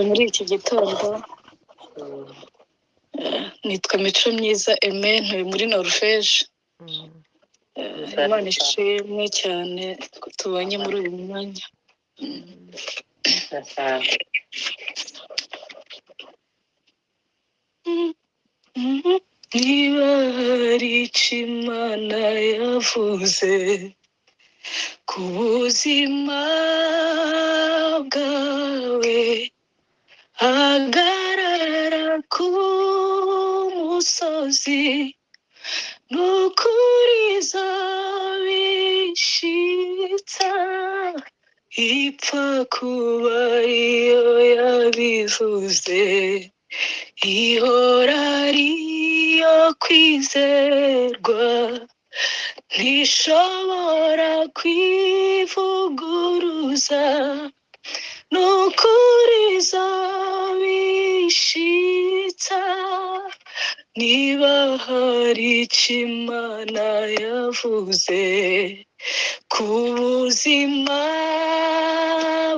muri iki gitondo nitwa Mico Myiza Aime ntuye muri Norvège. Imana ishimwe cyane ko tubanye muri uyu mwanya. Niba hari icyo Imana yavuze ku buzima bwawe, hagarara ku musozi, n'ukuri izabishitsa, ipfa kuba iyo yabivuze, ihora ariyo kwizerwa, ntishobora kwivuguruza, n'ukuri izabishitsa. Niba hari icyo Imana yavuze ku buzima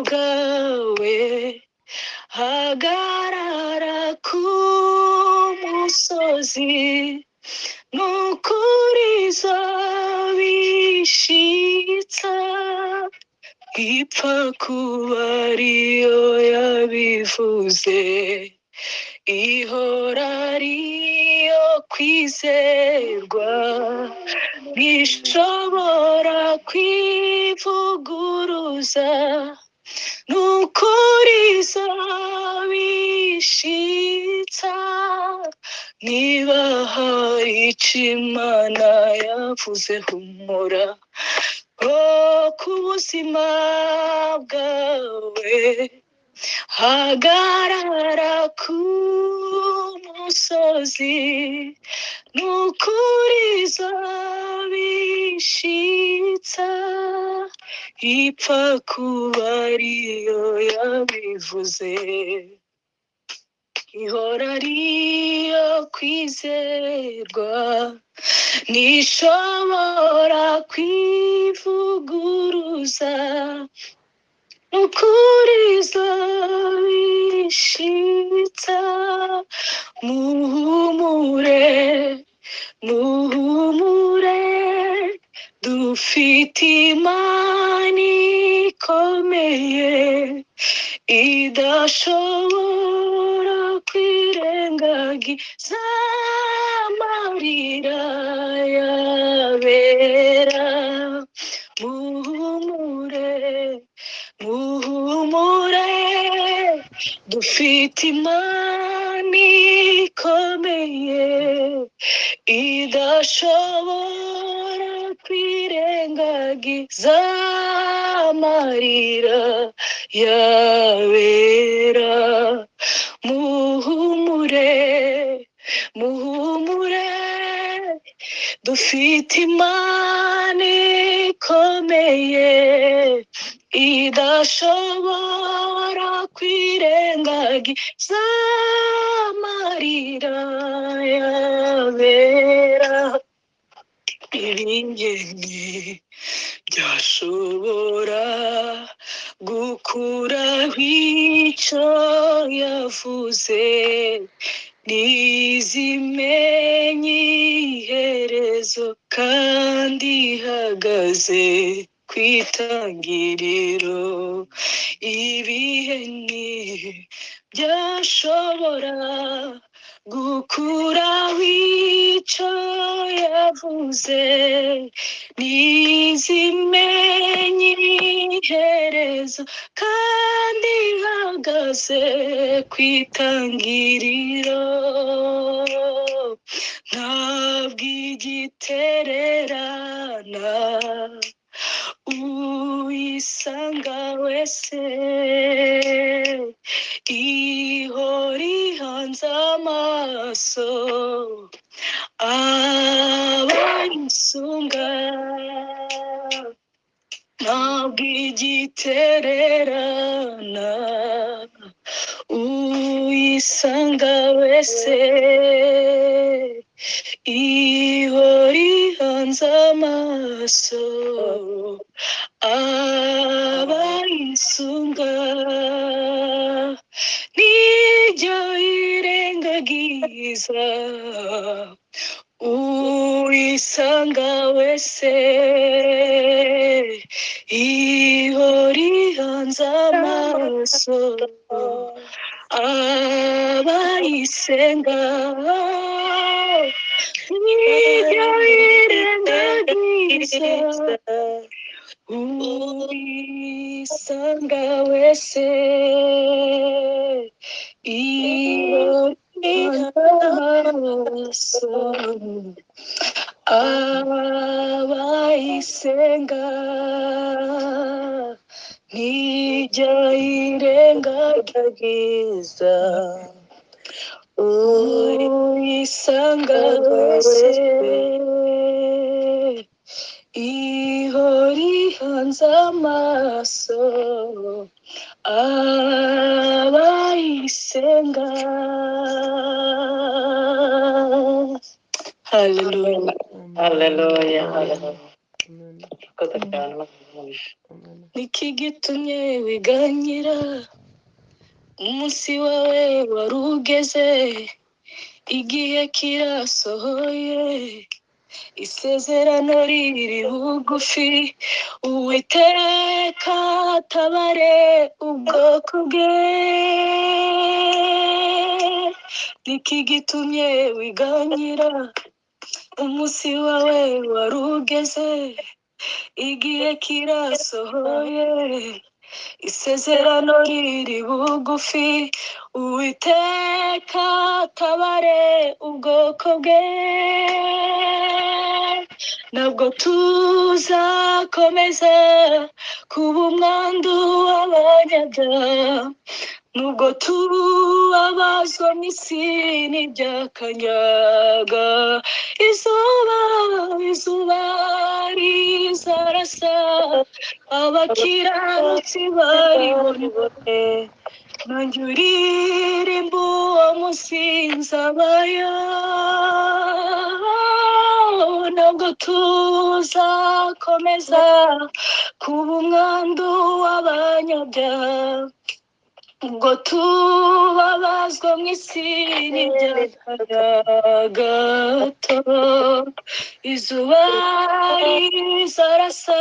bwawe, hagarara ku musozi, n'ukuri izabishitsa, ipfa kuba ariyo yabivuze, ihora ariyo kwizerwa, ntishobora kwivuguruza, n'ukuri izabishitsa. Niba hari icyo Imana yavuze, humura ku buzima bwawe, hagarara ku musozi, n'ukuri izabishitsa, ipfa kuba ariyo yabivuze, ihora ariyo kwizerwa, ntishobora kwivuguruza, n'ukuri izabishitsa. Muhumure, muhumure, dufite Imana ikomeye, idashobora kwirengagiza amarira y'abera. Muhumure, muhumure, dufite Imana ikomeye, idashobora kwirengagiza amarira y'abera. Muhumure, muhumure, dufite Imana ikomeye, idashobora kwirengagiza amarira y'abera. Ibingeni byashobora gukuraho icyo yavuze, ntizimenye iherezo kandi ihagaze ku itangiriro. Ibihe ntibyashobora gukuraho icyo yavuze, ntizimenye iherezo kandi ihagaze ku itangiriro. Ntabwo igitererana uyisanga wese, ihora ihanze amaso abayisunga. Ntabwo igitererana uyisanga wese, ihora ihanze amaso abayisunga. ryiza urisanga wese iyo rihanze amaso abayisenga nijya yirengagiza urisanga wese iyo amaso abayisenga ntijya yirengagiza uyisanga wese iyo rihanze amaso abayisenga. Haleluya. Haleluya. Niki gitumye wiganyira umunsi wawe wari ugeze, igihe kirasohoye, isezerano riri bugufi, Uwiteka atabare ubwoko bwe. Niki gitumye wiganyira umunsi wawe wari ugeze, igihe kirasohoye, isezerano riri bugufi, Uwiteka atabare ubwoko bwe. Ntabwo tuzakomeza kuba umwandu w'abanyabyaha, nubwo tubabazwa n'isi n'ibyakanyaga. Izuba rizarasa, abakiranutsi baribone, nanjye uririmba uwo munsi nzabayo. Ntabwo tuzakomeza kuba umwandu w'abanyabyaha, ubwo tubabazwa mu isi n'iby'agahato. Izuba rizarasa,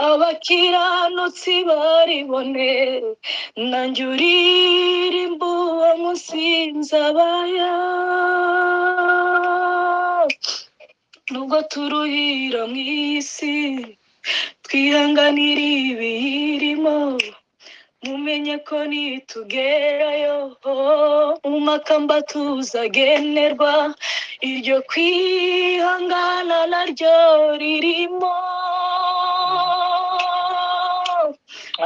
abakiranutsi baribone, nanjye uririmba uwo munsi nzabayo. Nubwo turuhira mu isi, twihanganira ibiyirimo, mumenye ko nitugerayo mu makamba tuzagenerwa, iryo kwihangana naryo ririmo.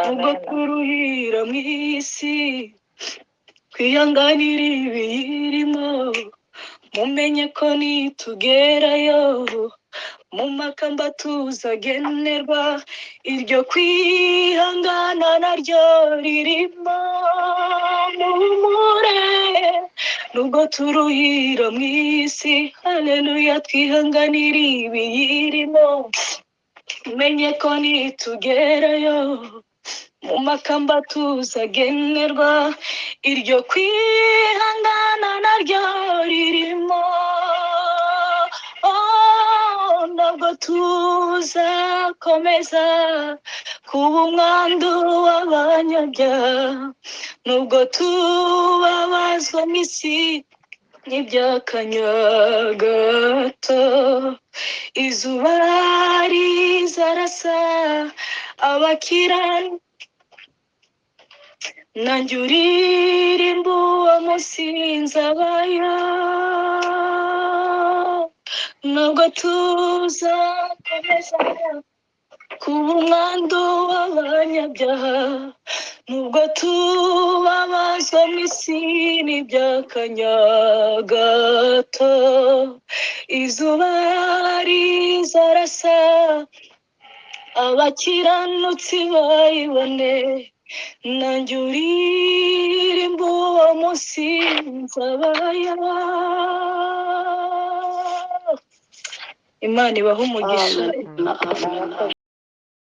Nubwo turuhira mu isi, twihanganira ibiyirimo, mumenye ko nitugerayo mu makamba tuzagenerwa, iryo kwihangana naryo ririmo. Muhumure nubwo turuhira mu isi, haleluya, twihanganira ibiyirimo, mumenye ko nitugerayo mu makamba tuzagenerwa, iryo kwihangana naryo ririmo. Ntabwo tuzakomeza kuba umwandu w'abanyabyaha, nubwo tubabazwa mu isi n'iby'akanyagato. Izuba rizarasa, abakiranutsi, nanjye uririmba uwo munsi nzabayo. Nubwo tuzakomeza kuba umwandu w'abanyabyaha, nubwo tubabazwa mu isi n'iby'akanyagato. Izuba rizarasa, abakiranutsi bayibone, nanjye uririmba uwo munsi nzabayo. Imana ibahe umugisha.